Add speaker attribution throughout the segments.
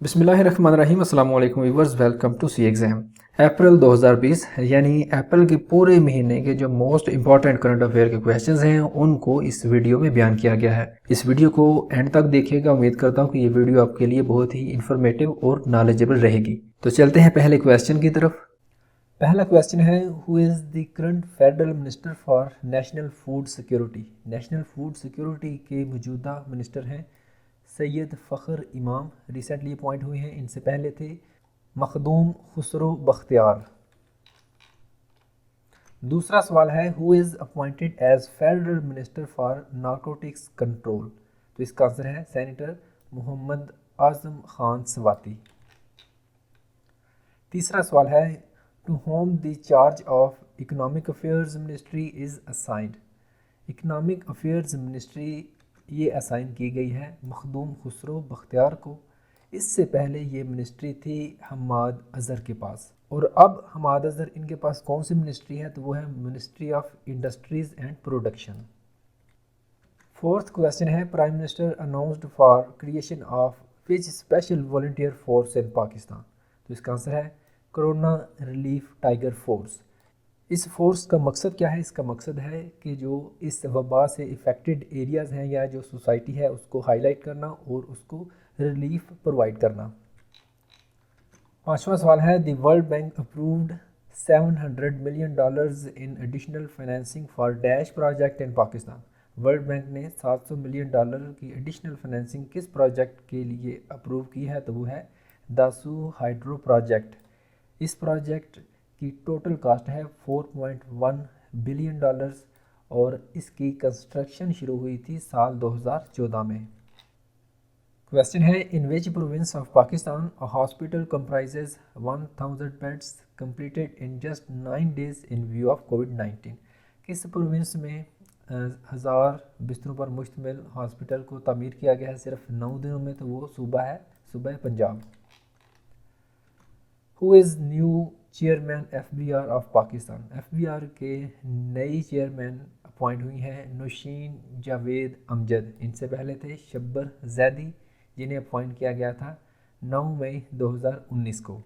Speaker 1: बिस्मिल्लाहिर्रहमानिर्रहीम अस्सलाम वालेकुम viewers, welcome to C exam. April 2020 यानी अप्रैल के पूरे महीने के जो मोस्ट इंपॉर्टेंट करंट अफेयर के क्वेश्चंस हैं उनको इस वीडियो में बयान किया गया है। इस वीडियो को एंड तक देखिएगा। उम्मीद करता हूँ कि ये वीडियो आपके लिए बहुत ही इंफॉर्मेटिव और नॉलेजेबल रहेगी। तो चलते हैं पहले क्वेश्चन की तरफ। पहला क्वेश्चन है, who is the current federal minister for national food security. National food security के मौजूदा मिनिस्टर हैं सैयद फ़ख्र इमाम, रिसेंटली अपॉइंट हुए हैं। इनसे पहले थे मखदूम खुसरो बख्तियार। दूसरा सवाल है, who is appointed as federal minister for narcotics control. तो इसका आंसर है सेनेटर मोहम्मद आज़म खान स्वाति। तीसरा सवाल है, to whom the charge of economic affairs ministry is assigned. Economic affairs ministry ये असाइन की गई है मखदूम खुसरो बख्तियार को। इससे पहले ये मिनिस्ट्री थी हम्माद अज़हर के पास, और अब हम्माद अज़हर इनके पास कौन सी मिनिस्ट्री है, तो वो है ministry of industries and production. Fourth question है, prime minister announced for creation of which special volunteer force in Pakistan. तो इसका आंसर है कोरोना रिलीफ टाइगर फोर्स। इस फोर्स का मकसद क्या है? इसका मकसद है कि जो इस वबा से इफ़ेक्टेड एरियाज़ हैं या जो सोसाइटी है उसको हाईलाइट करना और उसको रिलीफ प्रोवाइड करना। पांचवा सवाल है, the world bank approved $700 million in additional financing for dash project in Pakistan. World bank ने $700 मिलियन की एडिशनल फाइनेंसिंग किस प्रोजेक्ट के लिए अप्रूव की है, तो वो है दासू हाइड्रो प्रोजेक्ट। इस प्रोजेक्ट की टोटल कास्ट है $4.1 बिलियन और इसकी कंस्ट्रक्शन शुरू हुई थी साल 2014 में। क्वेश्चन है, in which province of Pakistan a hospital comprises 1000 beds completed in just 9 days in view of कोविड-19। किस प्रोविंस में 1000 बिस्तरों पर मुश्तमिल हॉस्पिटल को तामीर किया गया है सिर्फ 9 दिनों में, तो वो सूबा है Punjab. Who is new chairman FBR of Pakistan. FBR के नई चेयरमैन अपॉइंट हुई हैं नौशीन जावेद अमजद। इनसे पहले थे शब्बर जैदी, जिन्हें अपॉइंट किया गया था 9 मई 2019 को।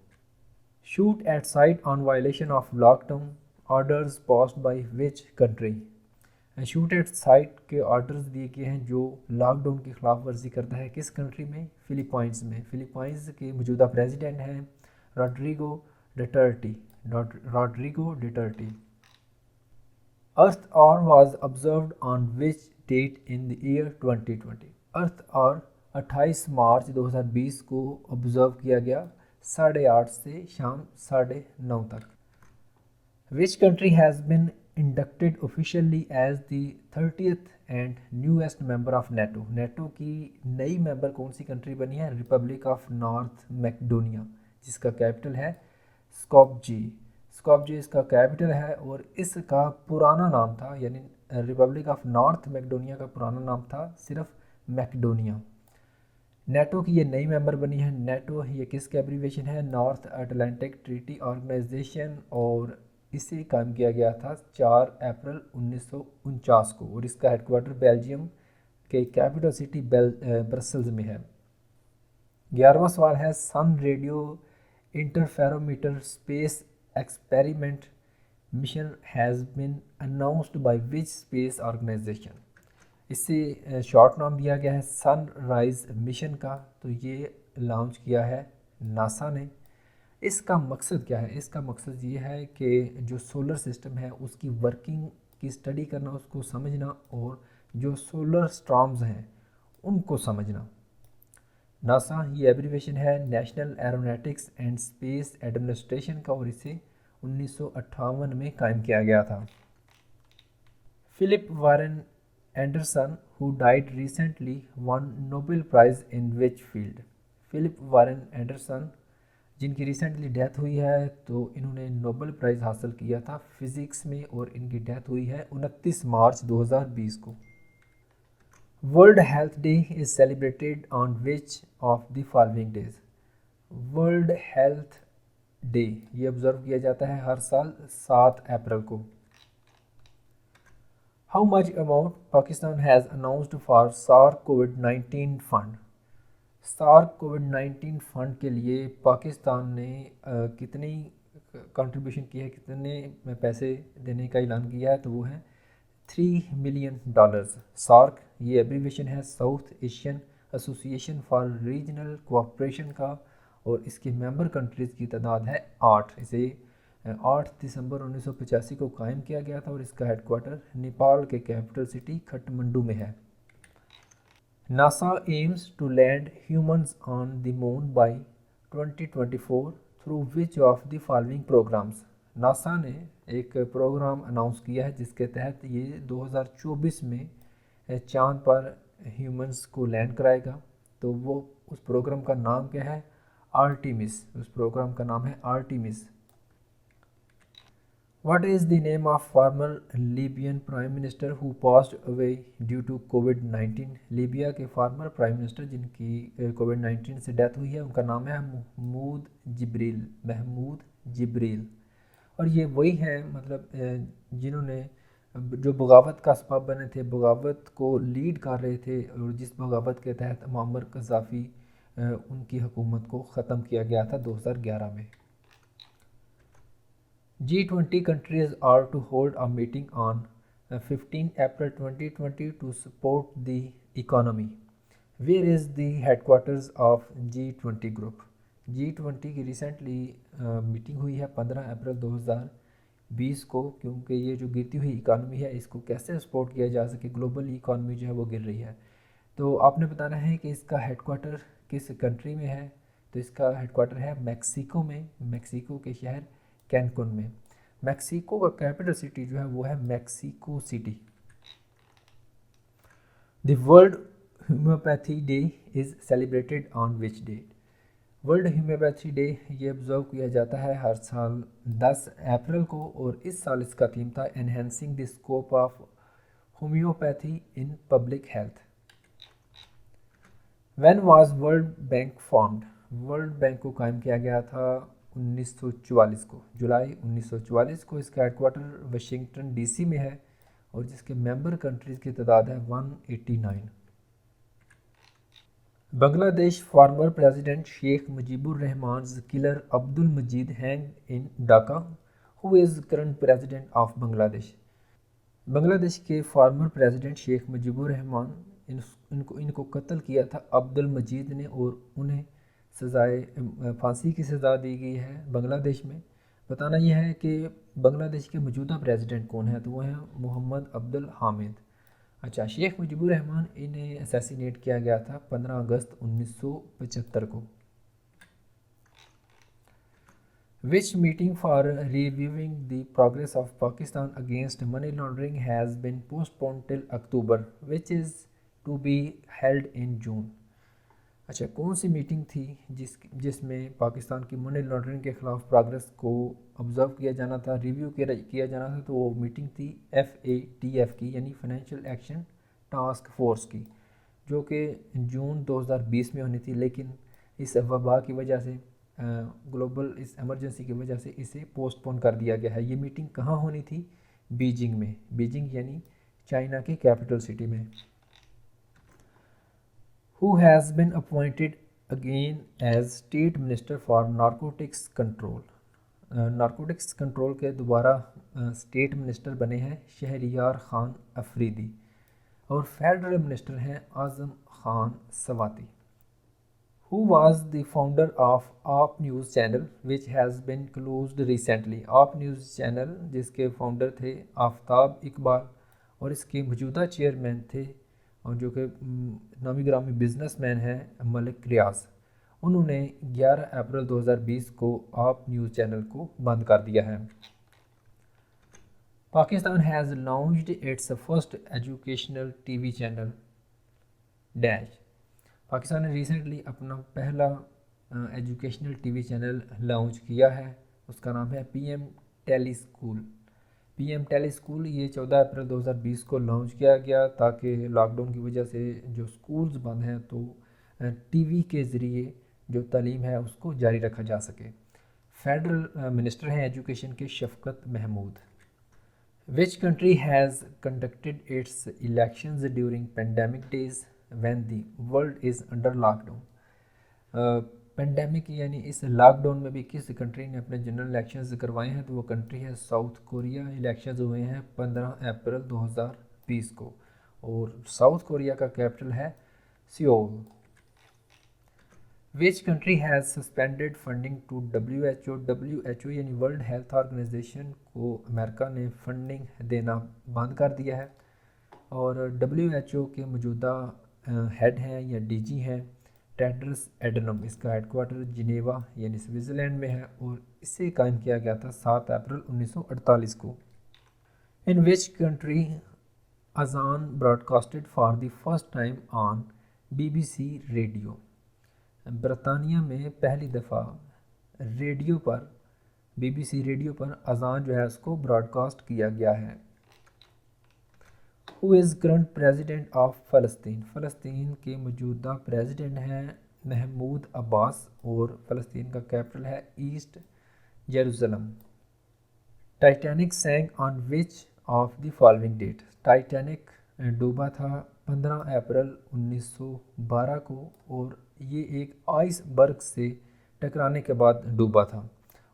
Speaker 1: Shoot at site on violation of lockdown orders passed by which country. Shoot at site के ऑर्डर्स दिए गए हैं जो लॉकडाउन की खिलाफ वर्जी करता है, किस कंट्री में? फिलीपाइंस में। फिलीपाइंस के मौजूदा प्रेसिडेंट हैं Rodrigo Duterte. Earth hour was observed on which date in the year 2020। Earth hour 28 March 2020 को ऑब्जर्व किया गया 8:30 से शाम 9:30 तक। विच country has been inducted officially as the 30th and newest member of NATO। NATO की नई member कौन सी country बनी है? रिपब्लिक ऑफ नॉर्थ मैकेडोनिया, जिसका कैपिटल है स्कॉपजे। स्कॉपजे इसका कैपिटल है और इसका पुराना नाम था, यानी रिपब्लिक ऑफ नॉर्थ मैकेडोनिया का पुराना नाम था सिर्फ मैकेडोनिया। नेटो की ये नई मेंबर बनी है। नेटो ये किसका एब्रीवेशन है? नॉर्थ अटलांटिक ट्रीटी ऑर्गेनाइजेशन, और इसे कायम किया गया था 4 अप्रैल 1949 को, और इसका हेडक्वार्टर बेल्जियम के कैपिटल सिटी ब्रसल्स में है। 11वां सवाल है, sun radio interferometer space experiment mission has been announced by which space organisation. इससे शॉर्ट नाम दिया गया है सनराइज मिशन का, तो ये लॉन्च किया है नासा ने। इसका मकसद क्या है? इसका मकसद ये है कि जो सोलर सिस्टम है उसकी वर्किंग की स्टडी करना, उसको समझना, और जो सोलर स्टॉर्म्स हैं उनको समझना। नासा ये एब्रीवेशन है national aeronautics and space administration का, और इसे 1958 में कायम किया गया था। Philip Warren Anderson who died recently won Nobel prize in which field. Philip Warren Anderson जिनकी रिसेंटली डेथ हुई है, तो इन्होंने नोबेल प्राइज़ हासिल किया था फिज़िक्स में, और इनकी डेथ हुई है 29 मार्च 2020 को। World health day is celebrated on which of the following days. World health day ये ऑब्ज़र्व किया जाता है हर साल 7 अप्रैल को। How much amount Pakistan has announced for SARS COVID-19 fund. SAARC कोविड-19 फंड के लिए पाकिस्तान ने कितनी कंट्रीब्यूशन की है, कितने पैसे देने का ऐलान किया है, तो वो है $3 मिलियन। सार्क ये एब्रीवेशन है south Asian association for regional cooperation का, और इसके मेंबर कंट्रीज़ की तादाद है 8। इसे 8 दिसंबर 1985 को कायम किया गया था और इसका हेडक्वार्टर नेपाल के कैपिटल सिटी काठमांडू में है। NASA aims to land humans on the moon by 2024 through which of the following programs? NASA ने एक प्रोग्राम अनाउंस किया है जिसके तहत ये 2024 में चांद पर ह्यूमंस को लैंड कराएगा। तो वो उस प्रोग्राम का नाम क्या है? आर्टिमिस। उस प्रोग्राम का नाम है Artemis. What is the name of former Libyan Prime Minister who passed away due to COVID-19? Libya के फॉर्मर प्राइम मिनिस्टर जिनकी कोविड-19 से डेथ हुई है उनका नाम है महमूद जिब्रील। और ये वही हैं मतलब जिन्होंने जो बगावत का सबब बने थे, बगावत को लीड कर रहे थे, और जिस बगावत के तहत मुअम्मर कज़ाफ़ी उनकी हुकूमत को ख़त्म किया गया था 2011 में। G20 countries are to hold a meeting on 15 April 2020 to support the economy. Where is the headquarters of G20 group? G20 की रिसेंटली मीटिंग हुई है 15 अप्रैल 2020 को, क्योंकि ये जो गिरती हुई इकानमी है इसको कैसे सपोर्ट किया जा सके, ग्लोबल इकानमी जो है वो गिर रही है। तो आपने बताना है कि इसका हेडक्वार्टर किस कंट्री में है। तो इसका हेडक्वार्टर है मैक्सिको में, मैक्सिको के शहर कैनकुन में। मैक्सिको का कैपिटल सिटी जो है वो है Mexico city. The world homeopathy day is celebrated on which date? World homeopathy day ये ऑब्जर्व किया जाता है हर साल 10 अप्रैल को, और इस साल इसका थीम था enhancing the scope of homeopathy in public health. When was world bank formed? World bank को कायम किया गया था 1944 को, जुलाई 1944 को। इसका हेडक्वार्टर वाशिंगटन डीसी में है और जिसके मेंबर कंट्रीज़ की तादाद है 189। बांग्लादेश फॉर्मर प्रेसिडेंट शेख मुजीबुर रहमान's killer Abdul Majid hang in Dhaka. Who is current president of Bangladesh? Bangladesh के फॉर्मर प्रेसिडेंट शेख मुजीबुर रहमान इनको कत्ल किया था अब्दुल मजीद ने, और उन्हें सज़ाए फांसी की सज़ा दी गई है बांग्लादेश में। बताना यह है कि बांग्लादेश के मौजूदा प्रेसिडेंट कौन है, तो वो हैं मोहम्मद अब्दुल हामिद। अच्छा, शेख मुजीबुर रहमान इन्हें असैसिनेट किया गया था 15 अगस्त 1975 को। Which meeting for reviewing the progress of Pakistan against money laundering has been postponed till October, which is to be held in June? अच्छा, कौन सी मीटिंग थी जिसमें पाकिस्तान की मनी लॉन्ड्रिंग के ख़िलाफ़ प्रोग्रेस को ऑब्ज़र्व किया जाना था, रिव्यू किया जाना था? तो वो मीटिंग थी FATF की, यानी फाइनेंशियल एक्शन टास्क फोर्स की, जो कि जून 2020 में होनी थी, लेकिन इस वबा की वजह से, ग्लोबल इस एमरजेंसी की वजह से इसे पोस्टपोन कर दिया गया है। ये मीटिंग कहाँ होनी थी? बीजिंग में। बीजिंग यानी चाइना की कैपिटल सिटी में। Who has been appointed again as State Minister for Narcotics Control? Narcotics control के दोबारा स्टेट मिनिस्टर बने हैं शहरियार खान अफरीदी, और फेडरल मिनिस्टर हैं Azam Khan Swati. Who was the founder of Aap news channel which has been closed recently? Aap news channel जिसके founder थे आफ्ताब इकबाल, और इसके मौजूदा चेयरमैन थे और जो कि नामी ग्रामी बिजनेसमैन हैं मलिक रियाज। उन्होंने 11 अप्रैल 2020 को आप न्यूज़ चैनल को बंद कर दिया है। Pakistan has launched it's first educational TV channel dash. Pakistan ने रिसेंटली अपना पहला एजुकेशनल टीवी चैनल लॉन्च किया है, उसका नाम है PM tele school. PM tele school ये 14 अप्रैल 2020 को लॉन्च किया गया ताकि लॉकडाउन की वजह से जो स्कूल्स बंद हैं तो टीवी के ज़रिए जो तालीम है उसको जारी रखा जा सके। फेडरल मिनिस्टर हैं एजुकेशन के शफकत Mahmood. Which country has conducted its elections during pandemic days when the world is under lockdown? Pandemic यानी इस लॉकडाउन में भी किस कंट्री ने अपने जनरल इलेक्शंस करवाए हैं, तो वो कंट्री है साउथ कोरिया। इलेक्शंस हुए हैं 15 अप्रैल 2020 को और साउथ कोरिया का कैपिटल है Seoul. Which country has suspended funding to WHO? WHO यानी वर्ल्ड हेल्थ ऑर्गेनाइजेशन को अमेरिका ने फंडिंग देना बंद कर दिया है। और WHO के मौजूदा हेड हैं या DG हैं टेड्रस एडनम। इसका हेडक्वार्टर जिनेवा यानी स्विट्ज़रलैंड में है और इसे कायम किया गया था 7 अप्रैल 1948 को। इन विच कंट्री अजान broadcasted for the first time on BBC radio? बरतानिया में पहली दफ़ा रेडियो पर BBC रेडियो पर अजान जो है उसको ब्रॉडकास्ट किया गया है। Who is current president of फ़लस्तीन? फ़लस्तीन के मौजूदा प्रेसिडेंट हैं महमूद अब्बास और फ़लस्तीन का कैपिटल है east Jerusalem. Titanic sank on which of the following date? Titanic डूबा था 15 अप्रैल 1912 को और ये एक आइसबर्ग से टकराने के बाद डूबा था।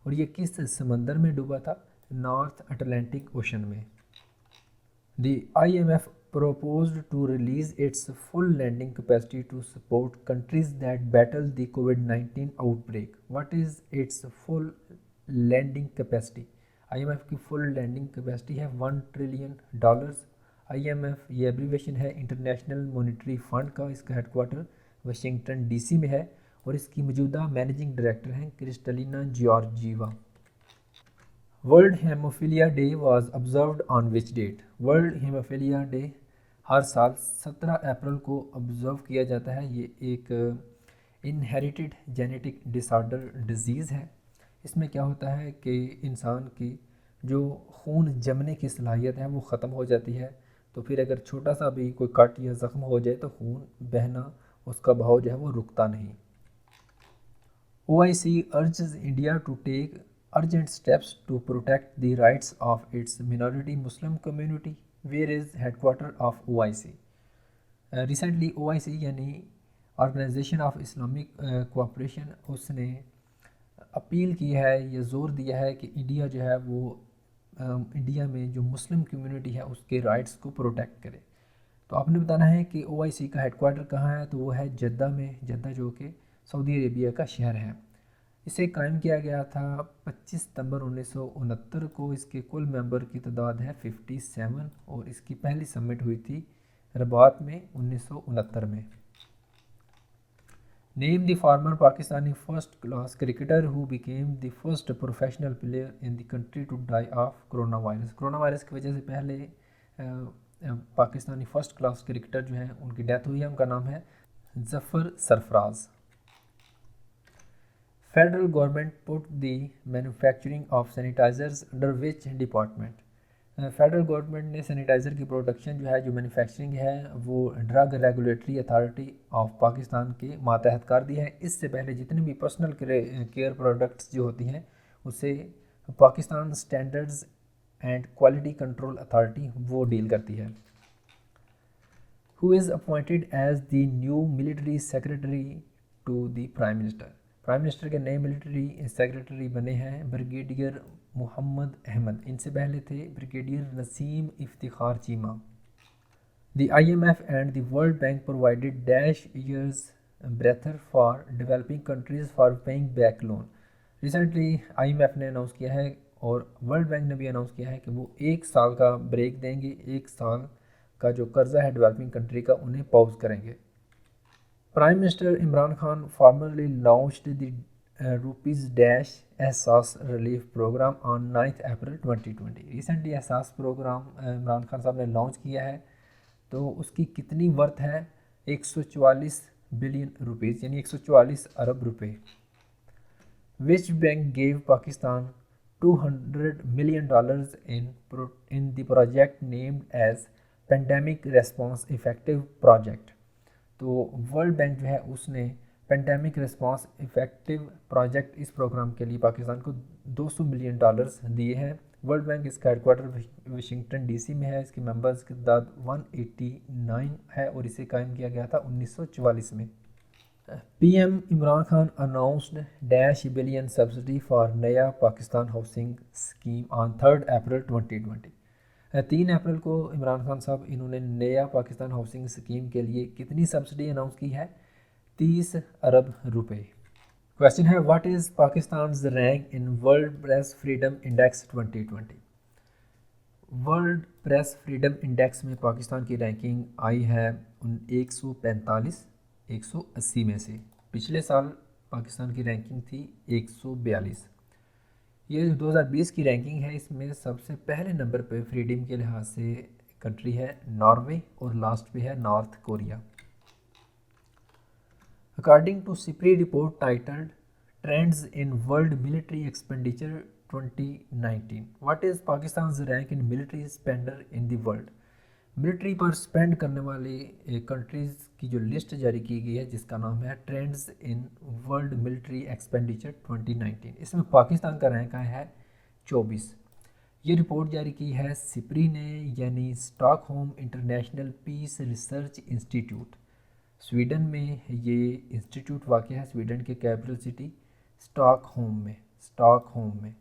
Speaker 1: और ये किस समंदर में डूबा था? नॉर्थ अटलांटिक ओशन में। The IMF proposed to release its full lending capacity to support countries that battle the COVID-19 outbreak. What is its full lending capacity? IMF की full lending capacity है $1 trillion। IMF ये abbreviation है international monetary fund का। इसका headquarter Washington DC में है और इसकी मौजूदा मैनेजिंग डायरेक्टर हैं Kristalina Georgieva. World haemophilia day was observed on which date? World haemophilia day हर साल 17 अप्रैल को ऑब्जर्व किया जाता है। ये एक इनहेरिटेड जेनेटिक डिसऑर्डर डिजीज़ है। इसमें क्या होता है कि इंसान की जो खून जमने की सलाहियत है वो ख़त्म हो जाती है, तो फिर अगर छोटा सा भी कोई कट या ज़ख्म हो जाए तो खून बहना उसका बहाव जो है वो रुकता नहीं। OIC urges India to take urgent steps to protect the rights of its minority Muslim community. Where is headquarter of OIC? Recently OIC यानी Organization of Islamic Cooperation उसने अपील की है या ज़ोर दिया है कि इंडिया जो है वो इंडिया में जो मुस्लिम कम्युनिटी है उसके राइट्स को प्रोटेक्ट करे। तो आपने बताना है कि OIC का हेडक्वार्टर कहाँ है, तो वो है जद्दा में। जद्दा जो कि सऊदी अरेबिया का शहर है। इसे कायम किया गया था 25 सितंबर 1969 को। इसके कुल मेंबर की तादाद है 57 और इसकी पहली समिट हुई थी रबात में 1969 में। Name the former Pakistani first class cricketer who became the first professional player in the country to die of corona virus. Corona virus की वजह से पहले पाकिस्तानी फर्स्ट क्लास क्रिकेटर जो हैं उनकी डेथ हुई है। उनका नाम है Zafar Sarfaraz. Federal government put the manufacturing of sanitizers under which department? Federal government ने सैनिटाइज़र की प्रोडक्शन जो है जो मैन्युफैक्चरिंग है वो drug regulatory authority of Pakistan के मातहत कर दी है। इससे पहले जितने भी पर्सनल केयर प्रोडक्ट्स जो होती हैं उसे Pakistan standards and quality control authority वो डील करती है। Who is appointed as the new military secretary to the prime minister? Prime minister के नए मिलिट्री सेक्रेटरी बने हैं ब्रिगेडियर मोहम्मद अहमद। इनसे पहले थे brigadier Naseem Iftikhar Cheema. The IMF and the world bank provided dash years breather for developing countries for paying back loan. Recently IMF ने announce किया है और वर्ल्ड बैंक ने भी अनाउंस किया है कि वो 1 साल का ब्रेक देंगे। 1 साल का जो कर्जा है डेवलपिंग कंट्री का उन्हें पॉज करेंगे। Prime Minister Imran Khan formally launched the rupees dash Ehsaas relief program on 9 April 2020। Recently Ehsaas program Imran Khan sahab ने लॉन्च किया है। तो उसकी कितनी वर्थ है? 144 बिलियन रुपीज़ यानी 144 अरब रुपए। Which bank gave Pakistan $200 million in the project named as Pandemic Response Effective Project? तो वर्ल्ड बैंक जो है उसने पेंडेमिक रिस्पांस इफेक्टिव प्रोजेक्ट इस प्रोग्राम के लिए पाकिस्तान को $200 मिलियन दिए हैं। वर्ल्ड बैंक इसका हेडक्वार्टर वाशिंगटन DC में है। इसके मेंबर्स की तादाद 189 है और इसे कायम किया गया था 1944 में। PM Imran Khan announced dash billion subsidy for नया पाकिस्तान हाउसिंग स्कीम ऑन 3 अप्रैल 2020। 3 अप्रैल को इमरान खान साहब इन्होंने नया पाकिस्तान हाउसिंग स्कीम के लिए कितनी सब्सिडी अनाउंस की है? 30 अरब रुपए। क्वेश्चन है what is Pakistan rank in world press freedom index 2020। World press freedom index में पाकिस्तान की रैंकिंग आई है 145 180 में से। पिछले साल पाकिस्तान की रैंकिंग थी 142। ये 2020 की रैंकिंग है, इसमें सबसे पहले नंबर पे फ्रीडम के लिहाज से कंट्री है नॉर्वे और लास्ट पे है north Korea. According to SIPRI report titled trends in world military expenditure 2019, what is Pakistan rank in military spender in the world. Military पर स्पेंड करने वाली कंट्रीज़ की जो लिस्ट जारी की गई है जिसका नाम है trends in world military expenditure 2019, इसमें पाकिस्तान का रैंक आया है 24। ये रिपोर्ट जारी की है सिप्री ने, यानी Stockholm international peace research institute. Sweden में ये इंस्टीट्यूट वाक़ है, स्वीडन के कैपिटल सिटी स्टॉकहोम में।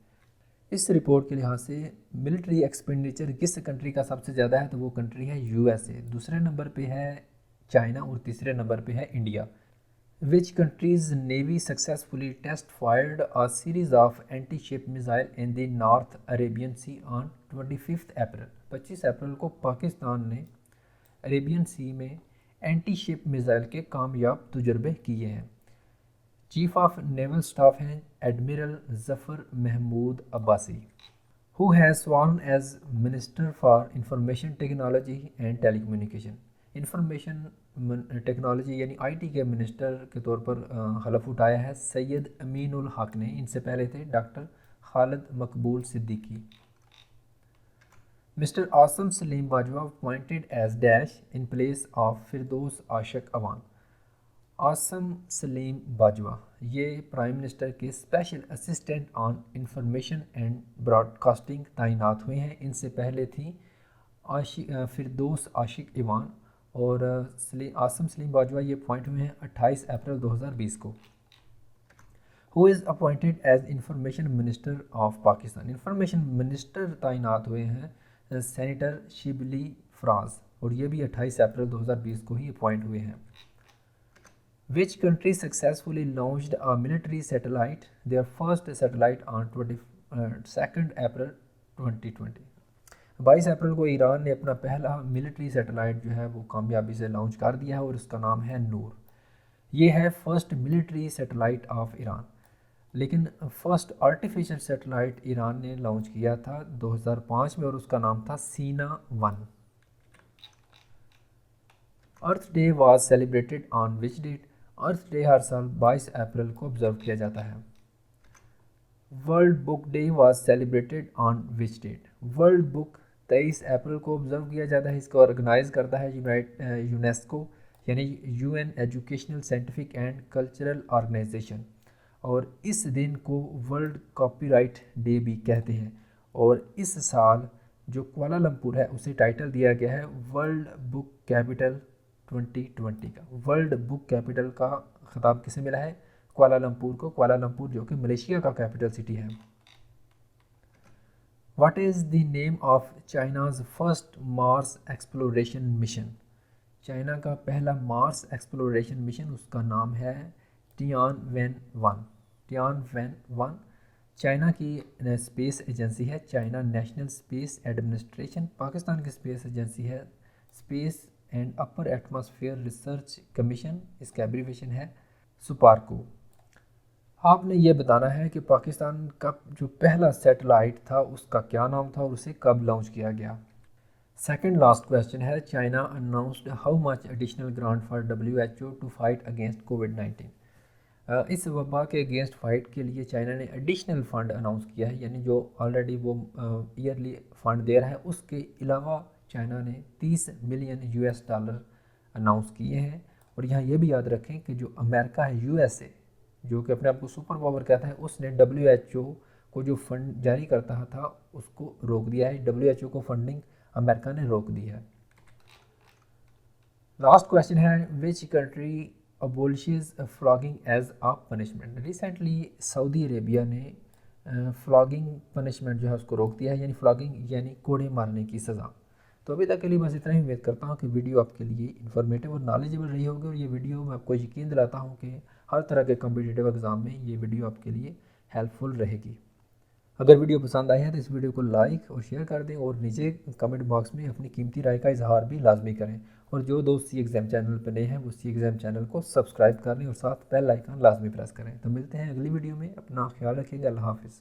Speaker 1: इस रिपोर्ट के लिहाज से मिलिट्री एक्सपेंडिचर किस कंट्री का सबसे ज़्यादा है, तो वो कंट्री है यूएसए। दूसरे नंबर पे है चाइना और तीसरे नंबर पे है India. Which countries navy successfully test fired a series of anti ship missile in the north Arabian sea on 25 April. 25 April को पाकिस्तान ने अरेबियन सी में एंटी शिप मिसाइल के कामयाब तजुर्बे किए हैं। चीफ ऑफ नेवल स्टाफ हैं admiral Zafar Mahmood Abbasi. Who has sworn as minister for information technology and telecommunication. Information technology यानी आईटी के मिनिस्टर के तौर पर हलफ उठाया है सैयद अमीन उल हक ने। इनसे पहले थे doctor Khalid Maqbool Siddiqui. Mister Asim Saleem Bajwa appointed as dash in place of Firdous Ashiq Awan. Asim Saleem Bajwa ये प्राइम मिनिस्टर के special assistant on information and broadcasting तैनात हुए हैं। इनसे पहले थी फिरदौस आशिक ईवान और आसम सलीम बाजवा ये अपॉइंट हुए हैं 28 अप्रैल 2020 को। Who is appointed as information minister of Pakistan. Information minister तैनात हुए हैं सेनेटर शिबली फराज और ये भी 28 अप्रैल 2020 को ही अपॉइंट हुए हैं। Which country successfully launched a military satellite, their first satellite on 22 April 2020। 22 April को ईरान ने अपना पहला मिलिट्री सैटेलाइट जो है वो कामयाबी से लॉन्च कर दिया है और इसका नाम है नूर। ये है first military satellite of Iran. लेकिन फर्स्ट आर्टिफिशियल सैटेलाइट ईरान ने लॉन्च किया था 2005 में और उसका नाम था सीना 1। Earth day was celebrated on which date. Earth day हर साल 22 अप्रैल को ऑब्जर्व किया जाता है। World book day was celebrated on which date. World book 23 April को ऑब्जर्व किया जाता है। इसको ऑर्गेनाइज करता है यूनेस्को यानी UN educational scientific and cultural organization और इस दिन को वर्ल्ड कॉपीराइट डे भी कहते हैं। और इस साल जो कुआलालंपुर है उसे टाइटल दिया गया है वर्ल्ड बुक कैपिटल 2020 का। वर्ल्ड बुक कैपिटल का खिताब किसे मिला है? कुआलालंपुर को। कुआलालंपुर जो कि मलेशिया का कैपिटल सिटी है। What is the name of China's first Mars exploration mission. China का पहला मार्स एक्सप्लोरेशन मिशन उसका नाम है टियानवेन-1। टियानवेन-1 चाइना की स्पेस एजेंसी है, China national space administration. Pakistan की स्पेस एजेंसी है space and upper atmosphere research commission, इसका एब्रीविएशन है सुपारको। आपने ये बताना है कि पाकिस्तान का जो पहला सैटेलाइट था उसका क्या नाम था और उसे कब लॉन्च किया गया। सेकंड लास्ट क्वेश्चन है China announced how much additional grant for WHO to fight against कोविड-19। इस वबा के अगेंस्ट फाइट के लिए चाइना ने एडिशनल फ़ंड अनाउंस किया है, यानी जो ऑलरेडी वो ईयरली फ़ंड दे रहा है उसके अलावा चाइना ने $30 मिलियन अनाउंस किए हैं। और यहाँ ये भी याद रखें कि जो अमेरिका है यूएसए जो कि अपने आप को सुपर पावर कहता है उसने WHO को जो फंड जारी करता था उसको रोक दिया है। WHO को फंडिंग अमेरिका ने रोक दी है। लास्ट क्वेश्चन है which country abolishes flogging as a punishment. Recently Saudi Arabia ने फ्लॉगिंग पनिशमेंट जो है उसको रोक दिया है, यानी फ्लॉगिंग यानी कोड़े मारने की सज़ा। तो अभी तक के लिए बस इतना ही। उम्मीद करता हूँ कि वीडियो आपके लिए इन्फॉर्मेटिव और नॉलेजेबल रही होगी, और ये वीडियो मैं आपको यकीन दिलाता हूँ कि हर तरह के कॉम्पिटिटिव एग्ज़ाम में ये वीडियो आपके लिए हेल्पफुल रहेगी। अगर वीडियो पसंद आए हैं तो इस वीडियो को लाइक और शेयर कर दें, और नीचे कमेंट बॉक्स में अपनी कीमती राय का इजहार भी लाजमी करें। और जो दोस्त सी एग्ज़ाम चैनल पर नए हैं वो सी एग्ज़ाम चैनल को सब्सक्राइब कर लें और साथ बेल आइकन लाजमी प्रेस करें। तो मिलते हैं अगली वीडियो में। अपना ख्याल रखिएगा। अल्लाह हाफिज़।